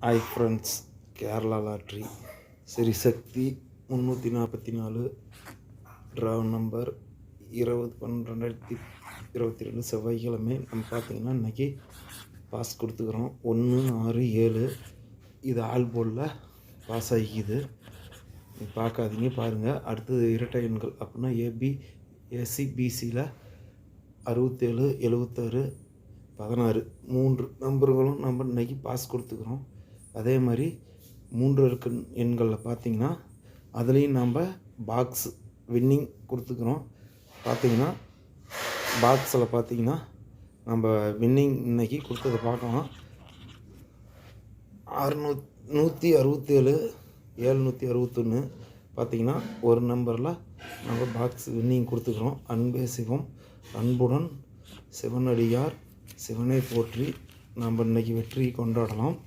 Hi friends, Kerala lottery Srisakthi 344 draw number 20/12/2022 செவ்வாய்க்கிழமை நம்ம பார்த்திங்கன்னா இன்றைக்கி பாஸ் கொடுத்துக்கிறோம். 1 6 7 இது ஆல் போர்டில் பாஸ் ஆகிக்குது. பார்க்காதீங்க, பாருங்கள். அடுத்தது இரட்டை எண்கள் அப்படின்னா ஏசி பிசியில் 67 76 16 3 நம்பர்களும் நம்ம இன்றைக்கி பாஸ் கொடுத்துக்கிறோம். அதே மாதிரி 3 இருக்கு எண்களில் பார்த்திங்கன்னா அதுலேயும் நம்ம பாக்ஸ் வின்னிங் கொடுத்துக்கிறோம். பார்த்திங்கன்னா பாக்ஸில் பார்த்திங்கன்னா நம்ம வின்னிங் இன்றைக்கி கொடுத்ததை பார்க்கலாம். 167 761 பார்த்திங்கன்னா ஒரு நம்பரில் நம்ம பாக்ஸ் வின்னிங் கொடுத்துக்கிறோம். அன்பே சிவம், அன்புடன் சிவனடியார், சிவனை போற்றி நம்ம இன்றைக்கி வெற்றி கொண்டாடலாம்.